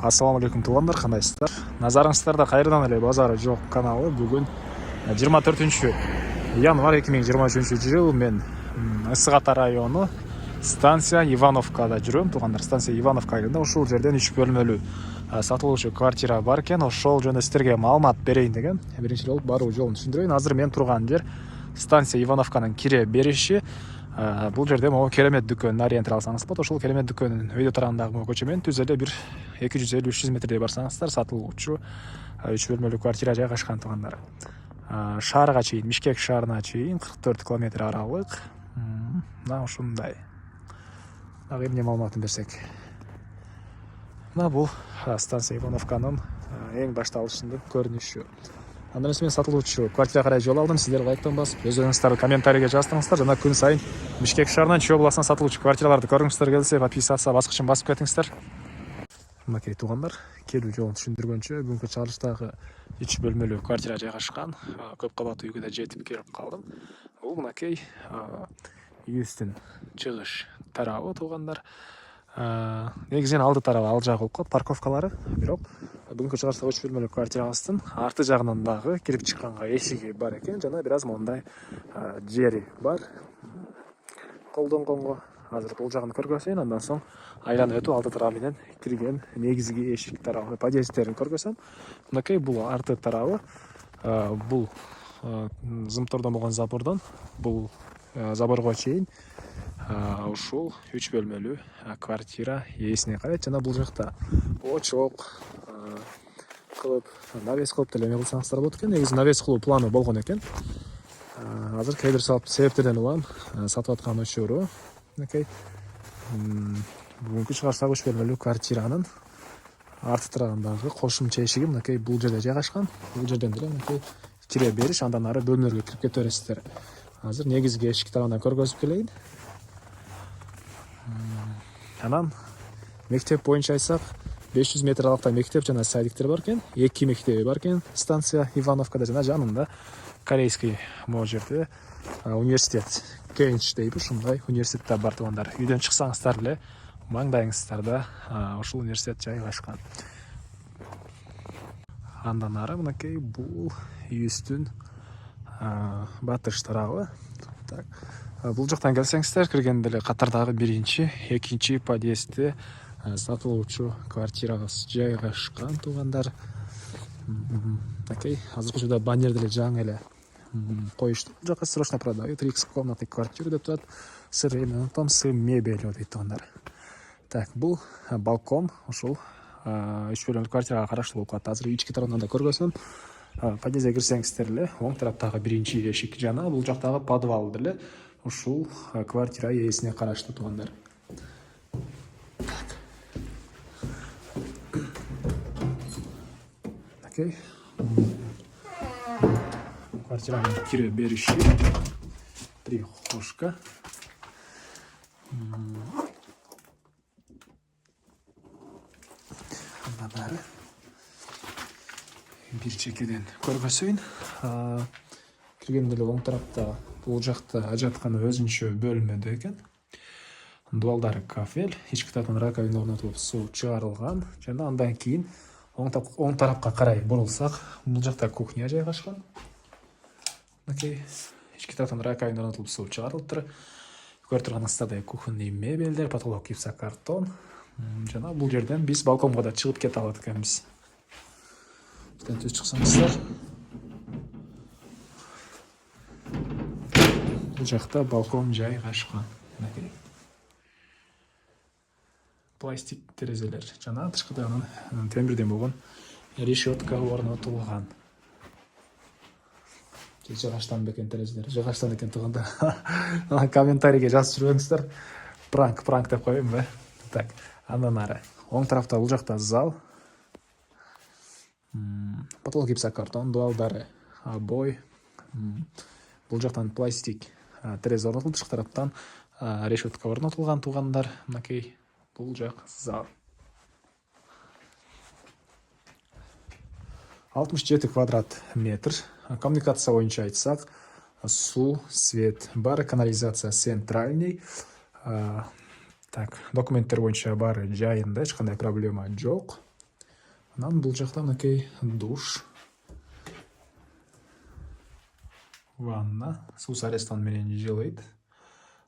Ассаламу алейкум туугандар, кандайсыздар? Назарыңыздарда кайрадан эле базары жок каналы. Бүгүн 24 январь 2023 жыл. Мен Ысык Ата району станция Ивановкада жүрөм туугандар. Станция Ивановка айылында ушул жерден 3 бөлмөлүү сатылуучу квартира бар экен. Ошол жөнүндө сиздерге маалымат берейин деген. Биринчи болуп баруу жолун түшүндүрөйүн. Азыр мен турган жер станция Ивановканын кире бериши. Бул жерде могу керемет дүкөн ориентир алсаңыз болот. Ошол керемет дүкөнүн өйдө тарабындагы көчө менен түз эле бир 250-300 метрдей барсаңыздар сатылуучу 3 бөлмөлүү квартира жайгашкан туугандар. Шаарга чейин, Бишкек шаарына чейин 44 километр аралык. Мына ушундай. Дагы эмне маалыматын берсек. Мына бул станция Ивановканын эң башталышындын көрүнүшү. Андан мен сатылуучу квартира карай жол алдым. Сиздер лайктан басып, өздөрүңүздөрдү комментарийге жаздыңыздар. Жана күн сайын Бишкек шаарынан Чүй областынан сатылуучу квартираларды көргүңүздөр келсе, подписаться баскычын басып кетиңиздер. Мынакей туугандар, келүү жолун түшүндүргөнчө, бүгүнкү чыгарылыштагы 3 бөлмөлүү квартира жайгашкан. Көп кабаттуу үйгө да жетип келип калдым. Бул мынакей үйүбүздүн чыгыш тарабы туугандар. Негизинен алды тарабы ал жак болуп калат, парковкалары. Бирок бүгүнкү чыгарылыштагы 3 бөлмөлүү квартирабыздын арты жагынан дагы кирип чыкканга эшиги бар экен. Жана бир аз мондай жери бар. Колдонгонго азыр бул жагын көргөзөйүн, андан соң айланып өтүп алды тарабы менен кирген негизги эшик тарабы, подъезддерин көргөзөм. Мынакей бул арты тарабы. Бул зымтордон болгон забордон бул заборго чейин ушул 3 бөлмөлүү квартира ээсине карайт. Жана бул жакта очок кылып, навес кылып деле эме кылсаңыздар болот экен. Негизи навес кылуу планы болгон экен. Азыр кээ бир себептерден улам сатып аткан учуру. Мынакей бүгүнкү чыгарылыштагы 3 бөлмөлүү квартиранын арты тарабындагы кошумча эшиги мынакей бул жерде жайгашкан. Бул жерден деле мынакей кире бериш, андан ары бөлмөлөргө кирип кете бересиздер. Азыр негизги эшик тарабынан көргөзүп келейин. Анан мектеп боюнча айтсак, 500 метр аралыкта мектеп жана садиктер бар экен. 2 мектеби бар экен станция Ивановкада, жана жанында корейский могу жерде университет, Кенч дейбиз, ушундай университет бар туугандар. Үйдөн чыксаңыздар эле маңдайыңыздарда ушул университет жайгашкан. Андан ары мынакей бул үйүбүздүн батыш тарабы. Так. Бул жактан келсеңиздер, киргенде эле катардагы биринчи, экинчи подъездде сатылуучу квартирабыз жайгашкан туугандар. Мынакей азыркы учурда баннер деле жаңы эле коюшту. Бул жака срочно продают 3 комнатный квартиру деп турат. С мебелью дейт туугандар. Так, бул балкон ушул 3 бөлмөлүү квартирага караштуу болуп калат. Азыр ички тарабынан да көргөзөм. Подъездге кирсеңиздер эле оң тараптагы биринчи эшик жана бул жактагы подвал деле ушул квартира ээсине караштуу туугандар. Окей. Квартиранын кире бериши, прихожка. Андан ары бир чекеден көргөзөйүн. Киргенде эле оң тарапта бул жакта ажаткан өзүнчө бөлмөдө экен. Дуалдары кафель, ички тараптан раковина орнотулуп, суу чыгарылган. Жана андан кийин оң тарапка карай бурулсак, бул жакта кухня жайгашкан. Мынакей ички тараптан раковина орнотулуп, суу чыгарылыптыр. Көрүп турганыңыздардай кухонный мебелдер, потолок гипсокартон. Жана бул жерден биз балконго да чыгып кете алат экенбиз. Түз чыксаңыздар. Бул жакта балкон жайгашкан. Мынакей пластик терезелер жана тышкыдан темирден болгон решетка орнотулган. Жыгачтан бекен терезелер, жыгачтан экен туугандар. Комментарийге жазып жүрбөңүздөр. Пранк деп коеюнбу? Так, андан ары оң тарапта бул жакта зал. Потолок гипсокартон, дуалдары обой. Бул жактан пластик терезе орнотулуп, тышкы тараптан решетка орнотулган туугандар. Мынакей бул жак зал. 67 квадрат метр. Коммуникация боюнча айтсак, суу, свет бар, канализация центральный. Так, документтер боюнча баары жайында, эч кандай проблема жок. Анан бул жакта мынакей душ, ванна, суу сарестан менен жылыйт.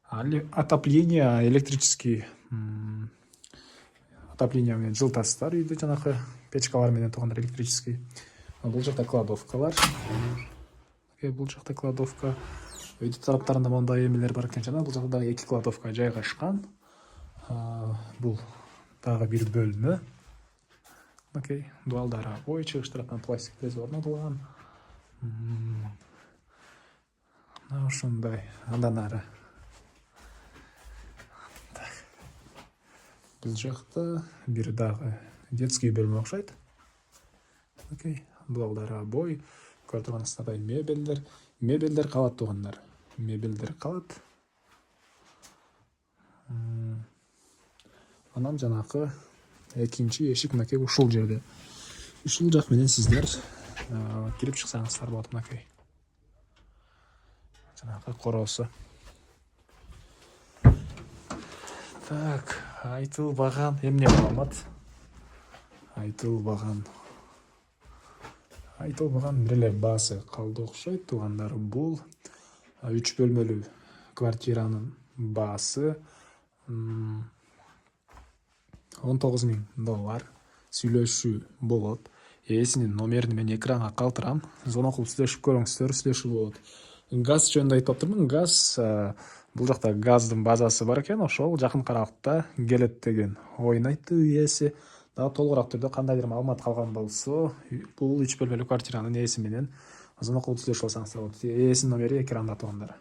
Отопление электрический отопление менен жылытасыздар үйдү, жанакы печкалар менен туугандар электрический. Бул жакта кладовкалар. Бул жакта кладовка. Үйдүн тараптарында мындай эмелер бар экен жана бул жакта дагы 2 кладовка жайгашкан. Бул дагы бир бөлмө. Дуалдары ой чыгыш тараптан пластик терезе орнотулган. Ушундай. Андан ары. Бул жакта бир дагы детский бөлмө окшойт. Дуалдары обой. Көрүп турганыңыздардай мебелдер. Мебелдер калат туугандар. Мебелдер калат. Анан жанакы экинчи эшик мынакей ушул жерде. Ушул жак менен сиздер кирип чыксаңыздар болот мынакей. Жанакы короосу. Так, айтылбаган эмне маалымат? Айтылбаган бир эле баасы калды окшойт туугандар. Бул 3 бөлмөлүү квартиранын баасы $19,000 сүйлөшүү болот. Ээсинин номерин мен экранга калтырам. Звонок кылып сүйлөшүп көрүңүздөр, сүйлөшүү болот. Газ жөнүндө айтып атырмын. Газ бул жакта газдын базасы бар экен, ошол жакын аралыкта келет деген оюн айтты ээси. Дагы толугураак түрдө кандайдыр маалымат калган болсо, бул 3 бөлмөлүү квартиранын ээси менен звонок кылып сүйлөшүп алсаңыздар болот. Ээсинин номери экранда туугандар.